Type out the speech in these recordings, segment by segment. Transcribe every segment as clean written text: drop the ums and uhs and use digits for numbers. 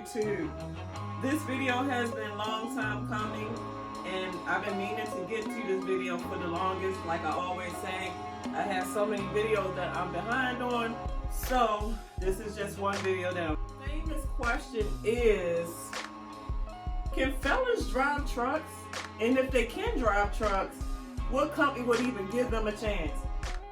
YouTube. This video has been a long time coming, and I've been meaning to get to this video for the longest. Like I always say, I have so many videos that I'm behind on, so this is just one video now. The famous question is, can felons drive trucks? And if they can drive trucks, what company would even give them a chance?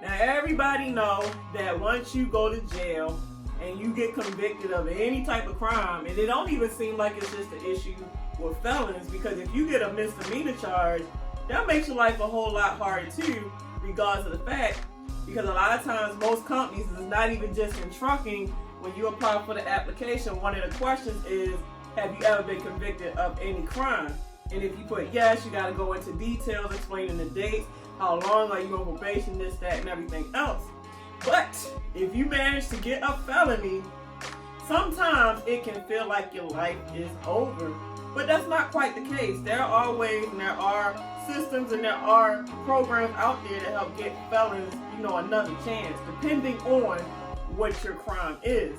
Now everybody know that once you go to jail and you get convicted of any type of crime, and it don't even seem like it's just an issue with felons, because if you get a misdemeanor charge, that makes your life a whole lot harder too, regardless of the fact, because a lot of times most companies is not even just in trucking. When you apply for the application, one of the questions is, have you ever been convicted of any crime? And if you put yes, you got to go into details explaining the dates, how long are you on probation, this, that, and everything else. But if you manage to get a felony, sometimes it can feel like your life is over. But that's not quite the case. There are ways, and there are systems, and there are programs out there to help get felons, another chance, depending on what your crime is.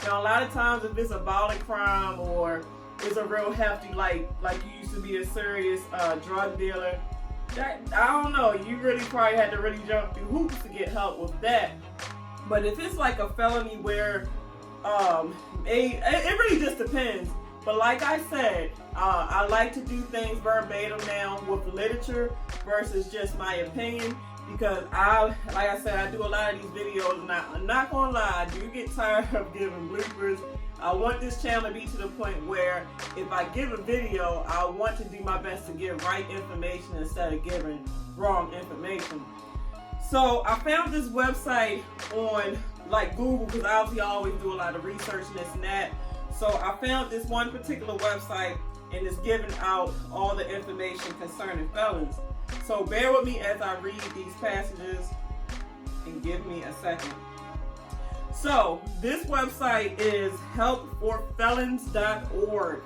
Now, a lot of times, if it's a violent crime or it's a real hefty, like you used to be a serious drug dealer, I don't know, you really probably had to really jump through hoops to get help with that. But if it's like a felony where it really just depends. But like I said, I like to do things verbatim now with literature versus just my opinion, because like I said, I do a lot of these videos, and I'm not gonna lie, I do get tired of giving bloopers. I want this channel to be to the point where if I give a video, I want to do my best to give right information instead of giving wrong information. So I found this website on Google, because obviously I always do a lot of research and this and that. So I found this one particular website, and it's giving out all the information concerning felons. So bear with me as I read these passages, and give me a second. So this website is helpforfelons.org.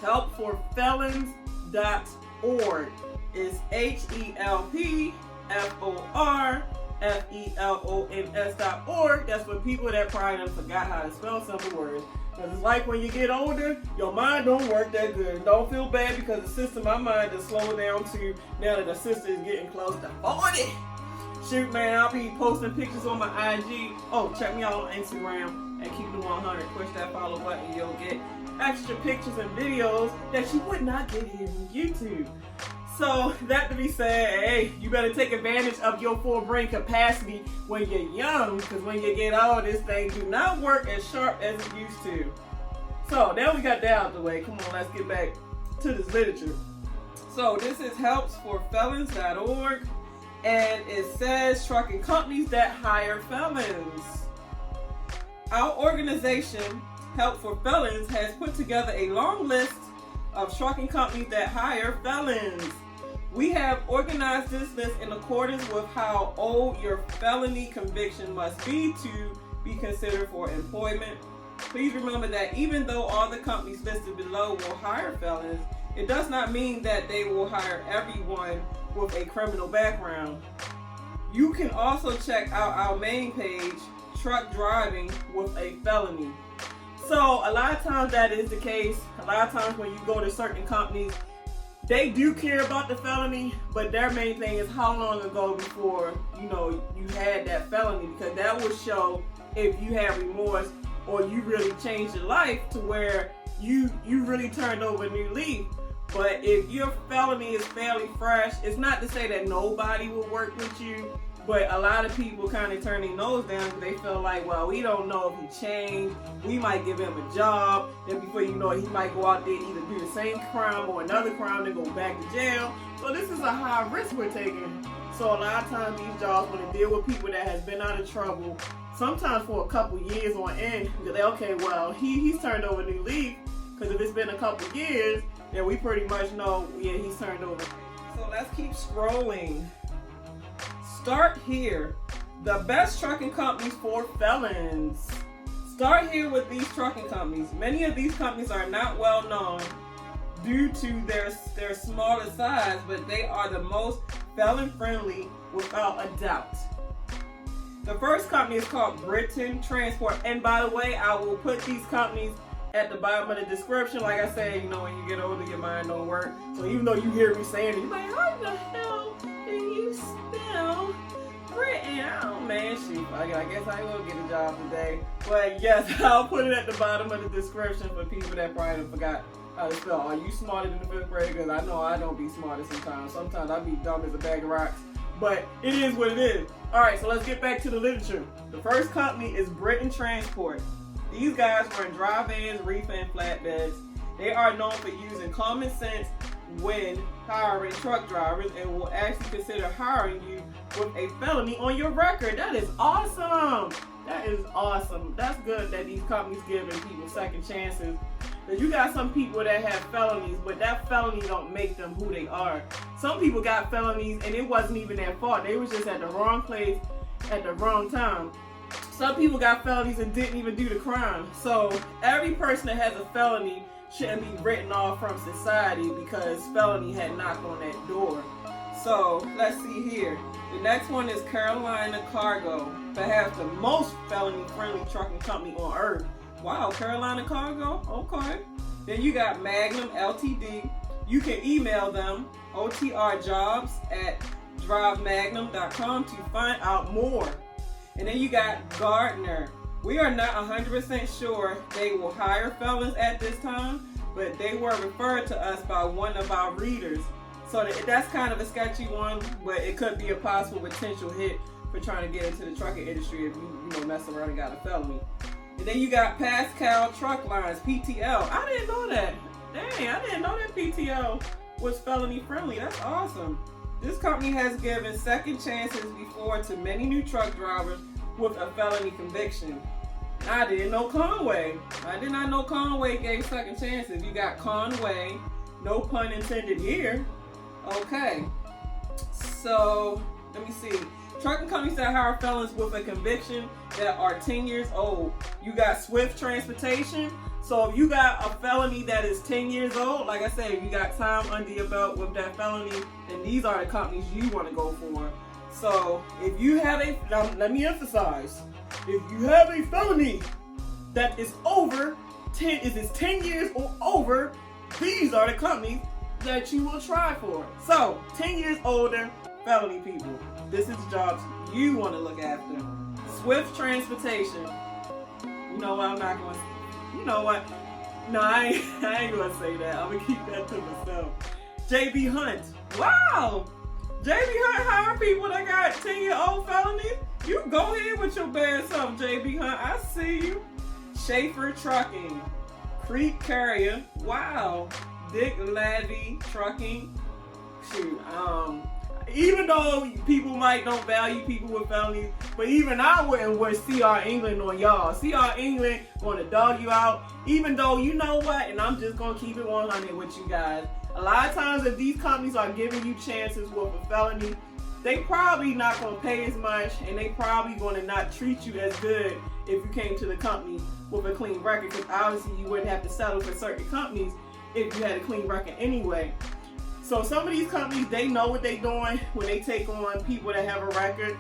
Helpforfelons.org is HELPFORFELONS.org. That's for people that probably done forgot how to spell simple words. Because it's like when you get older, your mind don't work that good. Don't feel bad, because the system, my mind is slowing down to, now that the sister is getting close to 40. Shoot, man, I'll be posting pictures on my IG. Oh, check me out on Instagram at keepingit100. Push that follow button. You'll get extra pictures and videos that you would not get here on YouTube. So, that to be said, hey, you better take advantage of your full brain capacity when you're young, because when you get old, this thing do not work as sharp as it used to. So, now we got that out of the way. Come on, let's get back to this literature. So, this is helpsforfelons.org. And it says trucking companies that hire felons. Our organization, Help for Felons, has put together a long list of trucking companies that hire felons. We have organized this list in accordance with how old your felony conviction must be to be considered for employment. Please remember that even though all the companies listed below will hire felons, it does not mean that they will hire everyone with a criminal background. You can also check out our main page, Truck Driving with a Felony. So a lot of times that is the case. A lot of times when you go to certain companies, they do care about the felony, but their main thing is how long ago before you had that felony, because that will show if you have remorse or you really changed your life to where you really turned over a new leaf. But if your felony is fairly fresh, it's not to say that nobody will work with you, but a lot of people kind of turn their nose down because they feel like, well, we don't know if he changed. We might give him a job. Then before you know it, he might go out there and either do the same crime or another crime and go back to jail. So this is a high risk we're taking. So a lot of times these jobs want to deal with people that has been out of trouble, sometimes for a couple years on end. They're like, okay, well, he's turned over a new leaf, because if it's been a couple years, then we pretty much know, yeah, he's turned over. So let's keep scrolling. Start here. The best trucking companies for felons. Start here with these trucking companies. Many of these companies are not well known due to their smaller size, but they are the most felon friendly without a doubt. The first company is called Britain Transport, and by the way, I will put these companies at the bottom of the description. Like I said, you know, when you get older, your mind don't work. So even though you hear me saying it, you're like, how the hell do you spell Britain? Oh man, shoot. I guess I will get a job today. But yes, I'll put it at the bottom of the description for people that probably forgot how to spell. Are you smarter than the 5th grade? Because I know I don't be smarter sometimes. Sometimes I be dumb as a bag of rocks. But it is what it is. Alright, so let's get back to the literature. The first company is Britain Transport. These guys run dry vans, reefer, and flatbeds. They are known for using common sense when hiring truck drivers and will actually consider hiring you with a felony on your record. That is awesome. That is awesome. That's good that these companies giving people second chances. Because you got some people that have felonies, but that felony don't make them who they are. Some people got felonies and it wasn't even their fault. They was just at the wrong place at the wrong time. Some people got felonies and didn't even do the crime. So every person that has a felony shouldn't be written off from society because felony had knocked on that door. So let's see here. The next one is Carolina Cargo, perhaps the most felony-friendly trucking company on earth. Wow, Carolina Cargo, okay. Then you got Magnum Ltd. You can email them, otrjobs@drivemagnum.com to find out more. And then you got Gardner. We are not 100% sure they will hire felons at this time, but they were referred to us by one of our readers. So that's kind of a sketchy one, but it could be a possible potential hit for trying to get into the trucking industry if you mess around and got a felony. And then you got Pascal Truck Lines, PTL. I didn't know that. Dang, I didn't know that PTL was felony friendly. That's awesome. This company has given second chances before to many new truck drivers with a felony conviction. I didn't know Conway. I did not know Conway gave second chances. You got Conway, no pun intended here. Okay. So, let me see. Trucking companies that hire felons with a conviction that are 10 years old. You got Swift Transportation. So if you got a felony that is 10 years old, like I said, if you got time under your belt with that felony, then these are the companies you want to go for. So if you have now let me emphasize, if you have a felony that is over 10 years or over, these are the companies that you will try for. So 10 years older, felony people. This is jobs you want to look after. Swift Transportation. You know what? I'm not going to. You know what? No, I ain't going to say that. I'm going to keep that to myself. JB Hunt. Wow. JB Hunt hire people that got 10-year-old felonies. You go ahead with your bad self, JB Hunt. I see you. Schaefer Trucking. Creek Carrier. Wow. Dick Lavey Trucking. Shoot. Even though people might don't value people with felonies, but even I wouldn't wish CR England on y'all. CR England gonna dog you out, even though you know what, and I'm just gonna keep it 100 with you guys. A lot of times if these companies are giving you chances with a felony, they probably not gonna pay as much, and they probably gonna not treat you as good if you came to the company with a clean record, because obviously you wouldn't have to settle for certain companies if you had a clean record anyway. So some of these companies, they know what they're doing when they take on people that have a record.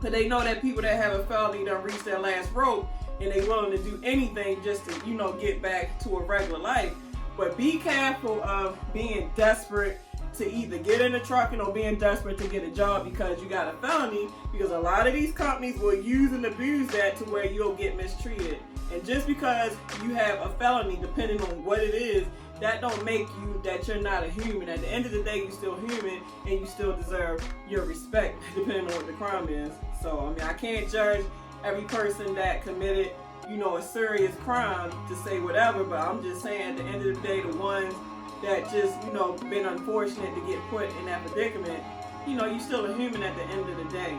But they know that people that have a felony don't reach their last rope and they're willing to do anything just to, get back to a regular life. But be careful of being desperate to either get into trucking or being desperate to get a job because you got a felony, because a lot of these companies will use and abuse that to where you'll get mistreated. And just because you have a felony, depending on what it is, that don't make you that you're not a human. At the end of the day, you're still human and you still deserve your respect depending on what the crime is. So, I can't judge every person that committed, a serious crime to say whatever, but I'm just saying at the end of the day, the ones that just, been unfortunate to get put in that predicament, you're still a human at the end of the day.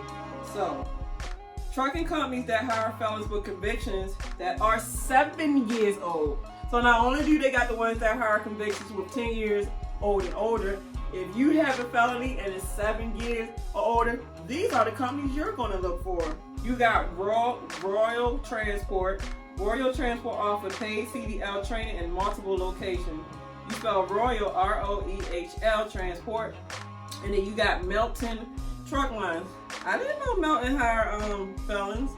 So, trucking companies that hire felons with convictions that are 7 years old. So not only do they got the ones that hire convictions with 10 years old and older, if you have a felony and it's 7 years or older, these are the companies you're going to look for. You got Royal Transport. Royal Transport offers paid CDL training in multiple locations. You spell Royal, R-O-E-H-L Transport. And then you got Melton Truck Lines. I didn't know Melton hire felons.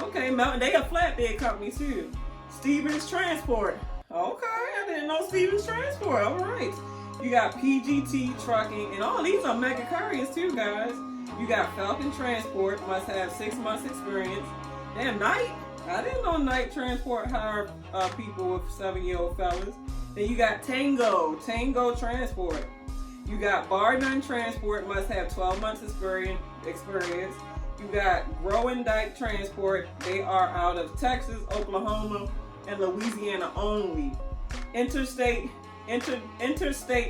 Okay, Melton, they a flatbed company too. Stevens Transport. Okay, I didn't know Stevens Transport. All right. You got PGT Trucking, and all these are mega couriers too, guys. You got Falcon Transport, must have 6 months experience. Damn, Knight. I didn't know Knight Transport hired people with 7-year-old fellas. Then you got Tango Transport. You got Barnum Transport, must have 12 months experience. You got Growendike Transport. They are out of Texas, Oklahoma, and Louisiana only. Interstate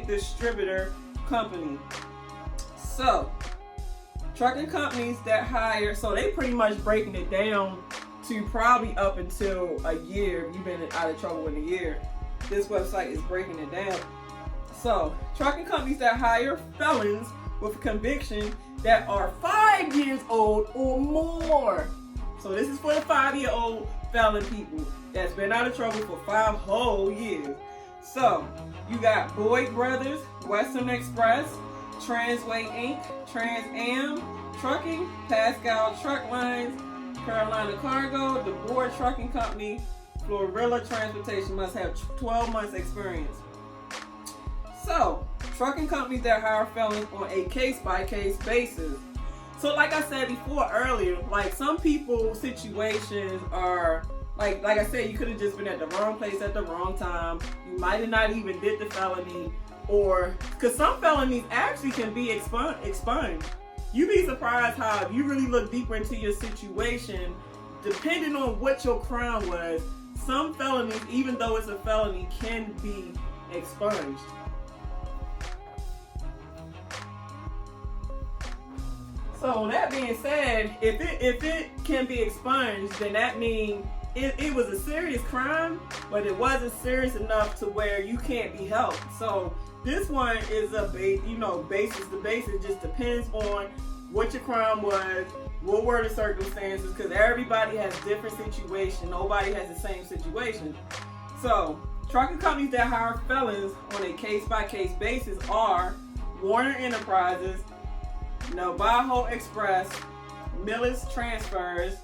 Distributor Company. So, trucking companies that hire, so they pretty much breaking it down to probably up until a year. If you've been out of trouble in a year, this website is breaking it down. So, trucking companies that hire felons with a conviction that are 5 years old or more. So this is for the 5-year-old felon people that's been out of trouble for 5 whole years. So, you got Boyd Brothers, Western Express, Transway Inc., Trans Am Trucking, Pascal Truck Lines, Carolina Cargo, the Board Trucking Company, Florilla Transportation must have 12 months experience. So, trucking companies that hire felons on a case-by-case basis. So, like I said before earlier, like some people's situations are, like I said, you could have just been at the wrong place at the wrong time. You might have not even did the felony, or, because some felonies actually can be expunged. You'd be surprised how, if you really look deeper into your situation, depending on what your crime was, some felonies, even though it's a felony, can be expunged. So that being said, if it can be expunged, then that means it was a serious crime, but it wasn't serious enough to where you can't be helped. So this one is a basis to basis. Just depends on what your crime was, what were the circumstances, because everybody has different situations. Nobody has the same situation. So trucking companies that hire felons on a case-by-case basis are Warner Enterprises, Navajo Express, Millis Transfers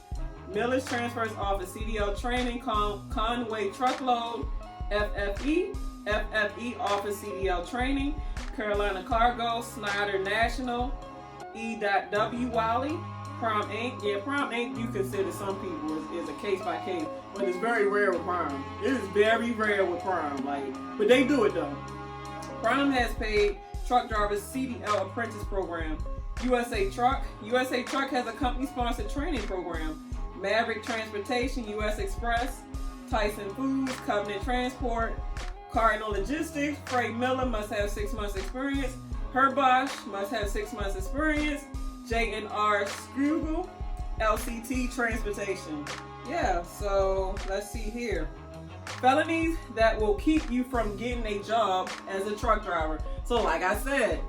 Office, CDL Training, Conway Truckload, FFE Office, CDL Training, Carolina Cargo, Snyder National, E.W. Wiley, Prom Inc. Yeah, Prom Inc. you consider some people is a case by case, but it's very rare with Prom. It is very rare with Prom, but they do it though. Prom has paid truck drivers CDL apprentice program. USA Truck has a company-sponsored training program. Maverick Transportation, US Express, Tyson Foods, Covenant Transport, Cardinal Logistics, Freight Miller must have 6 months experience. Herbosch must have 6 months experience. J&R Scrugel, LCT Transportation. Yeah, so let's see here. Felonies that will keep you from getting a job as a truck driver. So like I said,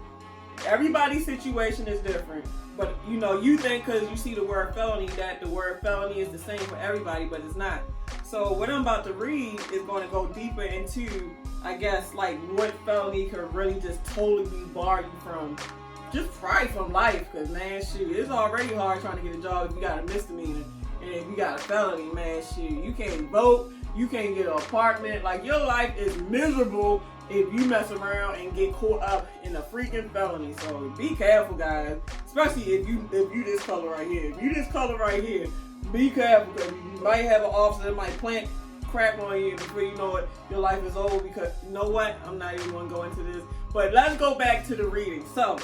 everybody's situation is different, but you think because you see the word felony that the word felony is the same for everybody, but it's not. So what I'm about to read is going to go deeper into, I guess, like what felony could really just totally bar you from, just probably from life. Because man, shoot, it's already hard trying to get a job if you got a misdemeanor, and if you got a felony, man, shoot, you can't vote, you can't get an apartment. Like your life is miserable if you mess around and get caught up in a freaking felony. So be careful, guys. Especially if you this color right here. If you this color right here, be careful, because you might have an officer that might plant crap on you before you know it, your life is over. Because you know what? I'm not even going to go into this. But let's go back to the reading. So,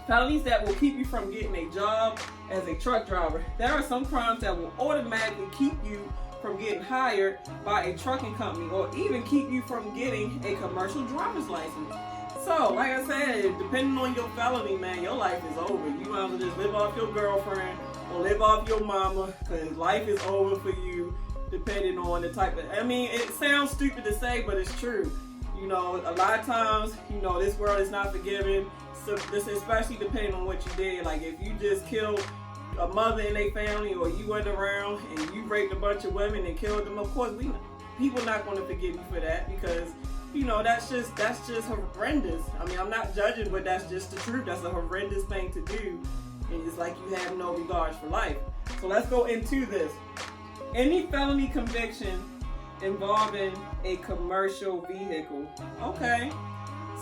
felonies that will keep you from getting a job as a truck driver. There are some crimes that will automatically keep you from getting hired by a trucking company, or even keep you from getting a commercial driver's license. So, like I said, depending on your felony, man, your life is over. You might as well just live off your girlfriend or live off your mama, because life is over for you, depending on the type of, it sounds stupid to say, but it's true. A lot of times, this world is not forgiving, so this, especially depending on what you did. Like if you just killed a mother in their family, or you went around and you raped a bunch of women and killed them, of course people not going to forgive you for that, because that's just horrendous. I'm not judging, but that's just the truth. That's a horrendous thing to do, and it's like you have no regards for life. So let's go into this. Any felony conviction involving a commercial vehicle. Okay.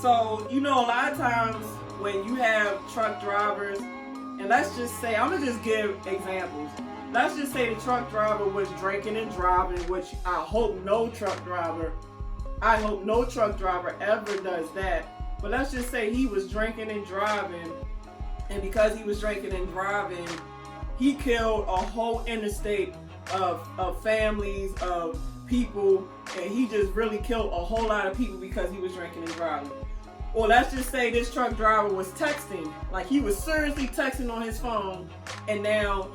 So, a lot of times when you have truck drivers, and let's just say, I'm going to just give examples. Let's just say the truck driver was drinking and driving, which I hope no truck driver ever does that. But let's just say he was drinking and driving, and because he was drinking and driving, he killed a whole interstate of families, of people, and he just really killed a whole lot of people because he was drinking and driving. Or let's just say this truck driver was texting, like he was seriously texting on his phone, and now,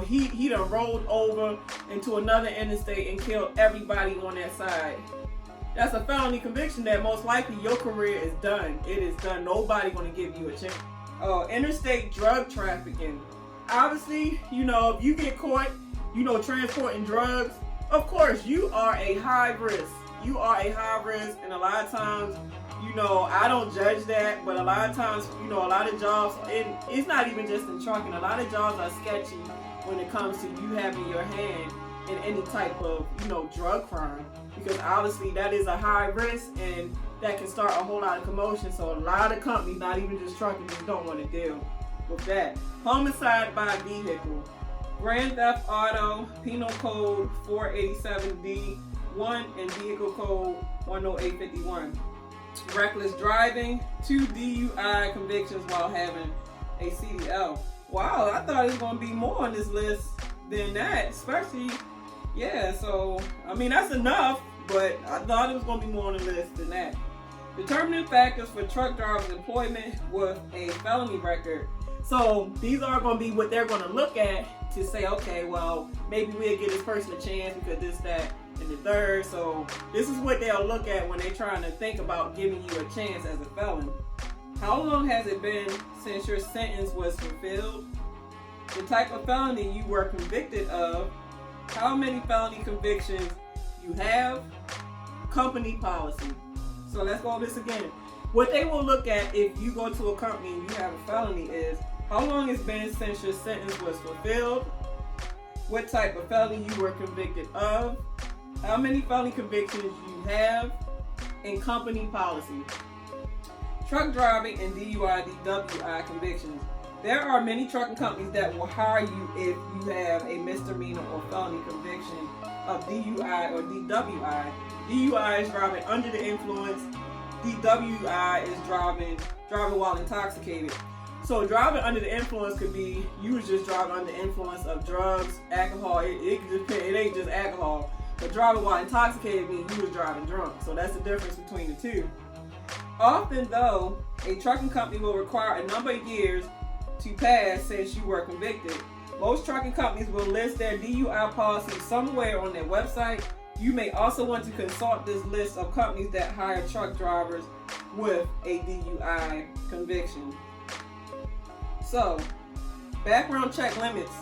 he done rolled over into another interstate and killed everybody on that side. That's a felony conviction that most likely your career is done. It is done. Nobody gonna give you a chance. Interstate drug trafficking. Obviously, if you get caught, transporting drugs, of course, you are a high risk. You are a high risk, and a lot of times, I don't judge that, but a lot of times, a lot of jobs, and it's not even just in trucking, a lot of jobs are sketchy when it comes to you having your hand in any type of, drug crime, because obviously that is a high risk, and that can start a whole lot of commotion. So a lot of companies, not even just trucking, just don't want to deal with that. Homicide by vehicle. Grand theft auto, penal code 487D1 and vehicle code 10851. Reckless driving, 2 DUI convictions while having a CDL. Wow, I thought it was going to be more on this list than that, especially, so, that's enough, but I thought it was going to be more on the list than that. Determinant factors for truck drivers' employment with a felony record. So these are going to be what they're going to look at to say, okay, well, maybe we'll give this person a chance because this, that, and the third. So this is what they'll look at when they're trying to think about giving you a chance as a felon. How long has it been since your sentence was fulfilled? The type of felony you were convicted of. How many felony convictions you have. Company policy. So let's go over this again. What they will look at if you go to a company and you have a felony is how long it's been since your sentence was fulfilled, what type of felony you were convicted of, how many felony convictions you have, and company policy. Truck driving and DUI, DWI convictions. There are many trucking companies that will hire you if you have a misdemeanor or felony conviction of DUI or DWI. DUI is driving under the influence. DWI is driving while intoxicated. So driving under the influence could be you was just driving under the influence of drugs, alcohol. It ain't just alcohol. But driving while intoxicated means you was driving drunk. So that's the difference between the two. Often though, a trucking company will require a number of years to pass since you were convicted. Most trucking companies will list their DUI policy somewhere on their website. You may also want to consult this list of companies that hire truck drivers with a DUI conviction. So, background check limits.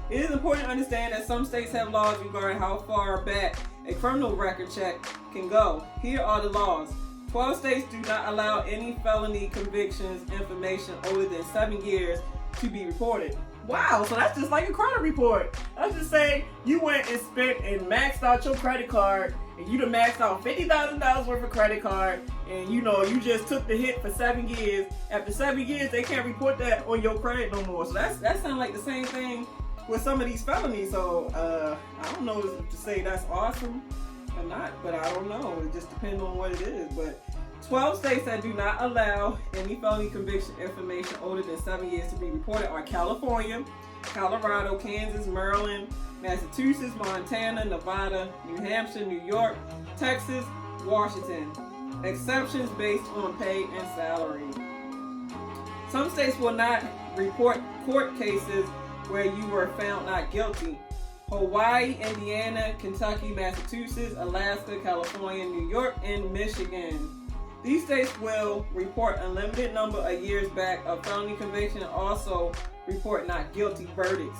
It is important to understand that some states have laws regarding how far back a criminal record check can go. Here are the laws. 12 states do not allow any felony convictions information older than 7 years to be reported. Wow, so that's just like a credit report. Let's just say you went and spent and maxed out your credit card, and you done maxed out $50,000 worth of credit card, and you just took the hit for 7 years. After 7 years, they can't report that on your credit no more. So that sounds like the same thing with some of these felonies. So I don't know if to say that's awesome or not, but I don't know. It just depends on what it is. But 12 states that do not allow any felony conviction information older than 7 years to be reported are California, Colorado, Kansas, Maryland, Massachusetts, Montana, Nevada, New Hampshire, New York, Texas, Washington. Exceptions based on pay and salary. Some states will not report court cases where you were found not guilty. Hawaii, Indiana, Kentucky, Massachusetts, Alaska, California, New York, and Michigan. These states will report a limited number of years back of felony conviction and also report not guilty verdicts.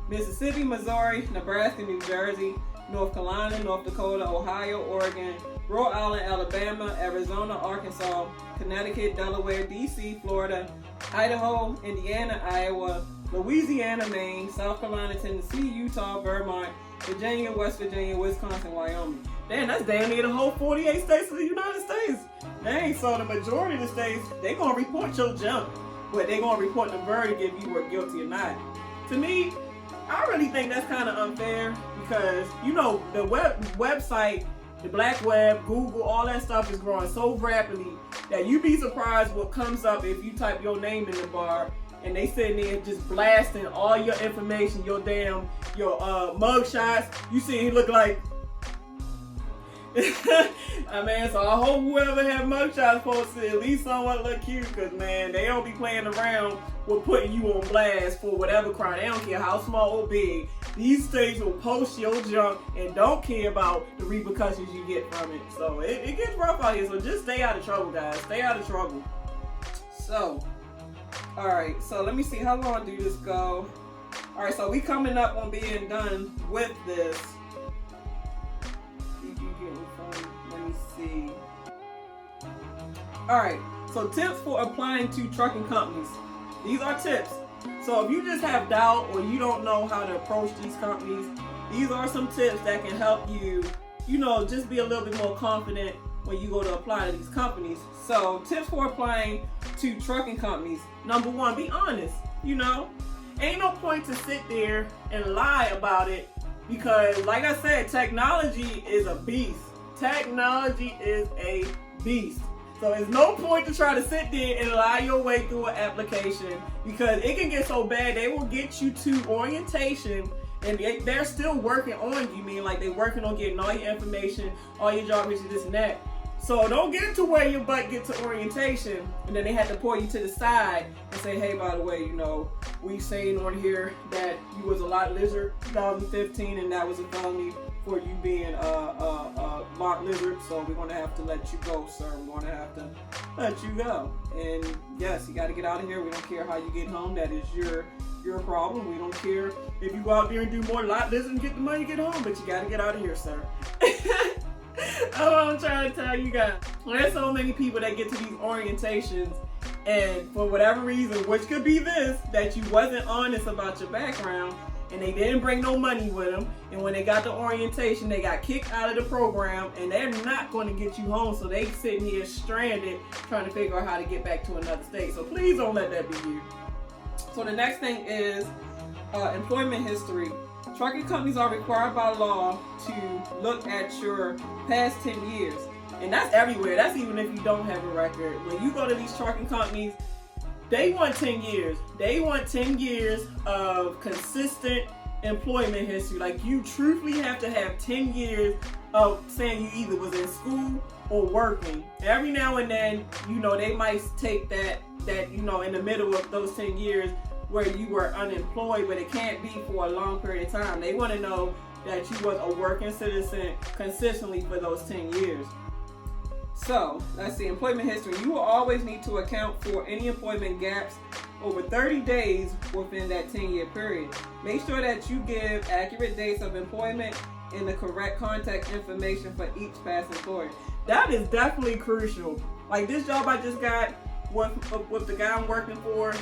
Mississippi, Missouri, Nebraska, New Jersey, North Carolina, North Dakota, Ohio, Oregon, Rhode Island, Alabama, Arizona, Arkansas, Connecticut, Delaware, DC, Florida, Idaho, Indiana, Iowa, Louisiana, Maine, South Carolina, Tennessee, Utah, Vermont, Virginia, West Virginia, Wisconsin, Wyoming. damn, that's damn near the whole 48 states of the United States. Dang, so the majority of the states, they gonna report your junk, but they gonna report the verdict if you were guilty or not. To me, I really think that's kind of unfair because, you know, the website, the black web, Google, all that stuff is growing so rapidly that you'd be surprised what comes up if you type your name in the bar and they sitting there just blasting all your information, your mug shots. You see he look like I mean, so I hope whoever had mugshots posted at least somewhat look cute, because man, they don't be playing around with putting you on blast for whatever crime. They don't care how small or big. These states will post your junk and don't care about the repercussions you get from it. So it gets rough out here. So just stay out of trouble, guys. Stay out of trouble. So, alright, so let me see, how long do this go? Alright, so we coming up on being done with this. Let me see. Alright, so tips for applying to trucking companies. These are tips. So if you just have doubt or you don't know how to approach these companies, these are some tips that can help you, you know, just be a little bit more confident when you go to apply to these companies. So tips for applying to trucking companies. Number one, be honest. You know, ain't no point to sit there and lie about it, because like I said, technology is a beast. Technology is a beast. So there's no point to try to sit there and lie your way through an application, because it can get so bad they will get you to orientation and they're still working on you. Mean like they're working on getting all your information, all your job history, this and that. So don't get to where your butt gets to orientation and then they have to pull you to the side and say, hey, by the way, you know, we saying on here that you was a lot lizard 2015 and that was a felony for you being a lot lizard. So we're going to have to let you go, sir. We're going to have to let you go. And yes, you got to get out of here. We don't care how you get home. That is your problem. We don't care if you go out there and do more lot lizard and get the money, get home, but you got to get out of here, sir. That's what I'm trying to tell you guys. There's so many people that get to these orientations and for whatever reason, which could be this, that you wasn't honest about your background and they didn't bring no money with them, and when they got the orientation they got kicked out of the program and they're not going to get you home, so they sitting here stranded trying to figure out how to get back to another state. So please don't let that be you. So the next thing is employment history. Trucking companies are required by law to look at your past 10 years. And that's everywhere. That's even if you don't have a record. When you go to these trucking companies, they want 10 years. They want 10 years of consistent employment history. Like, you truthfully have to have 10 years of saying you either was in school or working. Every now and then, you know, they might take that, you know, in the middle of those 10 years where you were unemployed, but it can't be for a long period of time. They want to know that you was a working citizen consistently for those 10 years. So, let's see, employment history. You will always need to account for any employment gaps over 30 days within that 10-year period. Make sure that you give accurate dates of employment and the correct contact information for each past employer. That is definitely crucial. Like this job I just got with the guy I'm working for,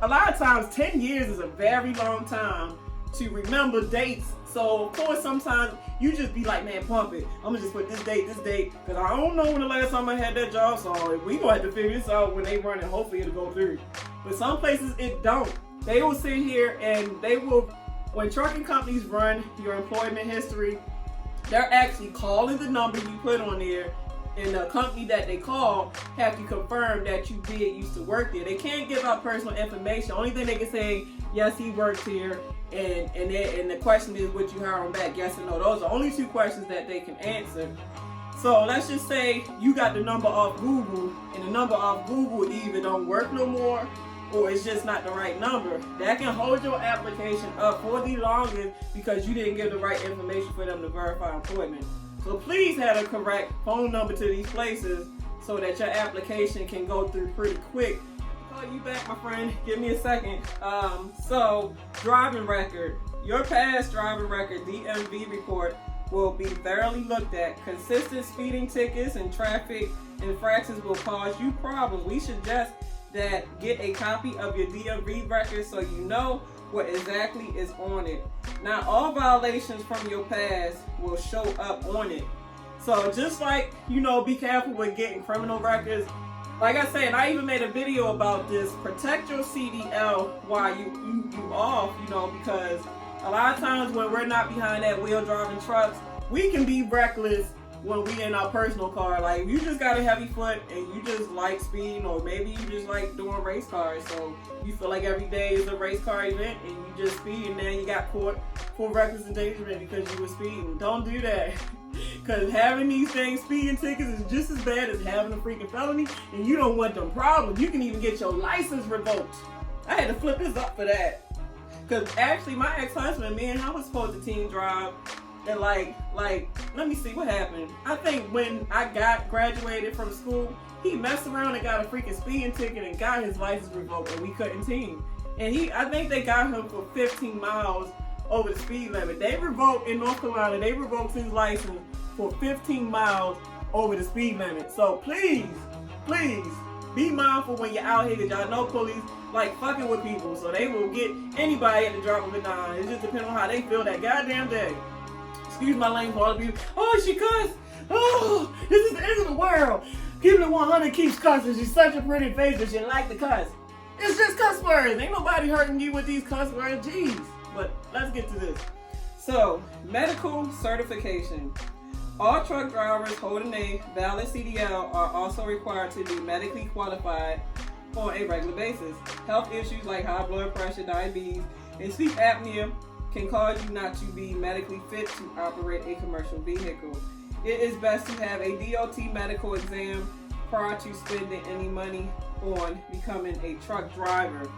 a lot of times 10 years is a very long time to remember dates. So of course sometimes you just be like, man, pump it. I'm gonna just put this date, because I don't know when the last time I had that job, so we gonna have to figure this out when they run it. Hopefully it'll go through. But some places it don't. They will sit here and they will, when trucking companies run your employment history, they're actually calling the number you put on there, and the company that they call have to confirm that you used to work there. They can't give out personal information. Only thing they can say, yes, he works here, and the question is, would you hire him back, yes or no? Those are only two questions that they can answer. So let's just say you got the number off Google, and the number off Google either don't work no more, or it's just not the right number. That can hold your application up for the longest because you didn't give the right information for them to verify employment. So please have a correct phone number to these places so that your application can go through pretty quick. I'll call you back, my friend. Give me a second. So driving record. Your past driving record DMV report will be thoroughly looked at. Consistent speeding tickets and traffic infractions will cause you problems. We suggest that get a copy of your DMV record so you know what exactly is on it. Not all violations from your past will show up on it. So just like, you know, be careful with getting criminal records. Like I said, I even made a video about this. Protect your CDL while you off, you know, because a lot of times when we're not behind that wheel driving trucks, we can be reckless when we in our personal car. Like, you just got a heavy foot and you just like speeding, or maybe you just like doing race cars, so you feel like every day is a race car event and you just speed, and then you got caught for reckless endangerment because you were speeding. Don't do that. Because having these things, speeding tickets, is just as bad as having a freaking felony, and you don't want them problems. You can even get your license revoked. I had to flip this up for that. Because actually, my ex-husband, me and him was supposed to team drive, and like, let me see what happened. I think when I graduated from school, he messed around and got a freaking speeding ticket and got his license revoked, and we couldn't team. And I think they got him for 15 miles over the speed limit. They revoked, in North Carolina, they revoked his license for 15 miles over the speed limit. So please, be mindful when you're out here, because y'all know police like fucking with people, so they will get anybody at the drop of a dime. It just depends on how they feel that goddamn day. Excuse my language for all of you. Oh, she cussed. Oh, this is the end of the world. Keeping it 100 keeps cussing. She's such a pretty face, but she like to cuss. It's just cuss words. Ain't nobody hurting you with these cuss words. Jeez. But let's get to this. So, medical certification. All truck drivers holding a valid CDL are also required to be medically qualified on a regular basis. Health issues like high blood pressure, diabetes, and sleep apnea can cause you not to be medically fit to operate a commercial vehicle. It is best to have a DOT medical exam prior to spending any money on becoming a truck driver.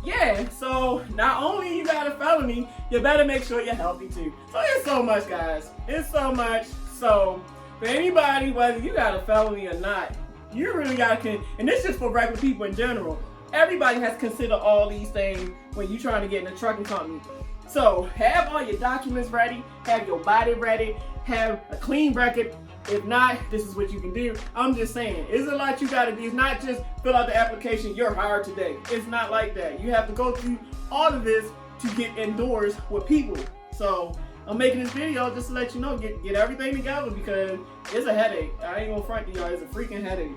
Yeah, so not only you got a felony, you better make sure you're healthy too. So it's so much, guys. It's so much. So for anybody, whether you got a felony or not, you really got to, and this is for regular people in general, everybody has to consider all these things when you're trying to get in a trucking company. So have all your documents ready, have your body ready, have a clean record. If not, this is what you can do. I'm just saying, it's a lot you gotta do. It's not just fill out the application, you're hired today. It's not like that. You have to go through all of this to get indoors with people. So I'm making this video just to let you know, get everything together, because it's a headache. I ain't gonna front to y'all, it's a freaking headache.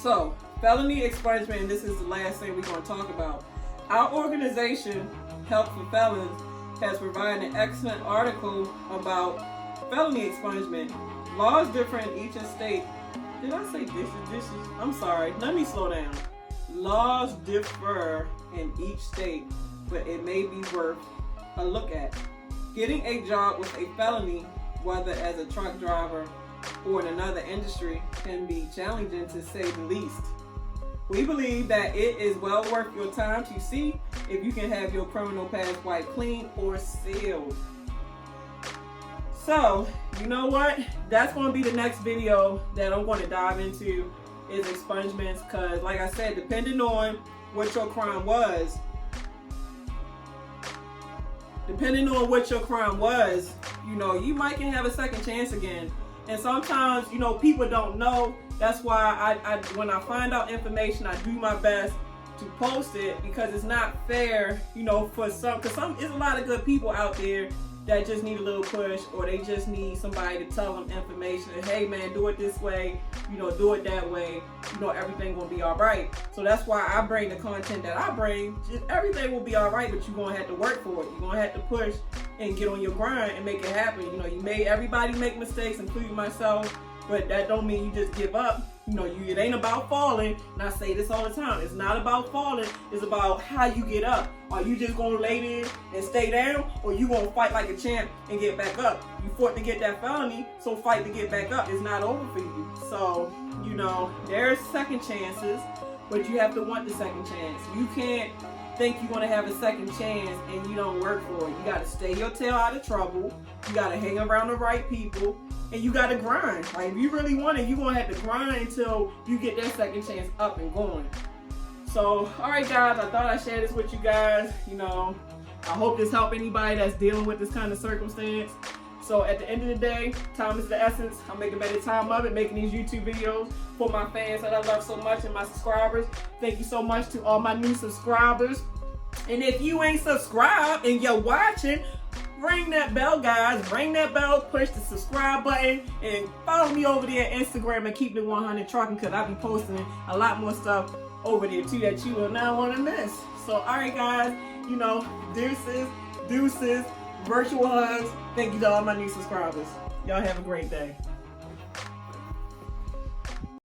So, felony expungement, and this is the last thing we're gonna talk about. Our organization, Help for Felons, has provided an excellent article about felony expungement. Laws differ in each state. Did I say dishes? I'm sorry. Let me slow down. Laws differ in each state, but it may be worth a look at. Getting a job with a felony, whether as a truck driver or in another industry, can be challenging to say the least. We believe that it is well worth your time to see if you can have your criminal past wiped clean or sealed. So, you know what? That's going to be the next video that I'm going to dive into, is expungements, because like I said, depending on what your crime was, you know, you might can have a second chance again. And sometimes, you know, people don't know. That's why I when I find out information, I do my best to post it, because it's not fair, you know, for there's a lot of good people out there that just need a little push, or they just need somebody to tell them information. And, hey man, do it this way, you know, do it that way, you know, everything gonna be all right. So that's why I bring the content that I bring. Everything will be all right, but you're gonna have to work for it. You're gonna have to push and get on your grind and make it happen. You know, everybody make mistakes, including myself, but that don't mean you just give up. You know, it ain't about falling, and I say this all the time. It's not about falling, it's about how you get up. Are you just gonna lay there and stay down, or you gonna fight like a champ and get back up? You fought to get that felony, so fight to get back up. It's not over for you. So, you know, there's second chances, but you have to want the second chance. You can't think you're gonna have a second chance and you don't work for it. You gotta stay your tail out of trouble. You gotta hang around the right people. And you gotta grind. Like, if you really want it, you're gonna have to grind until you get that second chance up and going. So, alright guys, I thought I'd share this with you guys. You know, I hope this helped anybody that's dealing with this kind of circumstance. So at the end of the day, time is the essence. I'm making better time of it, making these YouTube videos for my fans that I love so much and my subscribers. Thank you so much to all my new subscribers. And if you ain't subscribed and you're watching, ring that bell, guys. Ring that bell, push the subscribe button, and follow me over there at Instagram and keepingit100experiences, because I'll be posting a lot more stuff over there too that you will not want to miss. So, alright guys, you know, deuces, virtual hugs. Thank you to all my new subscribers. Y'all have a great day.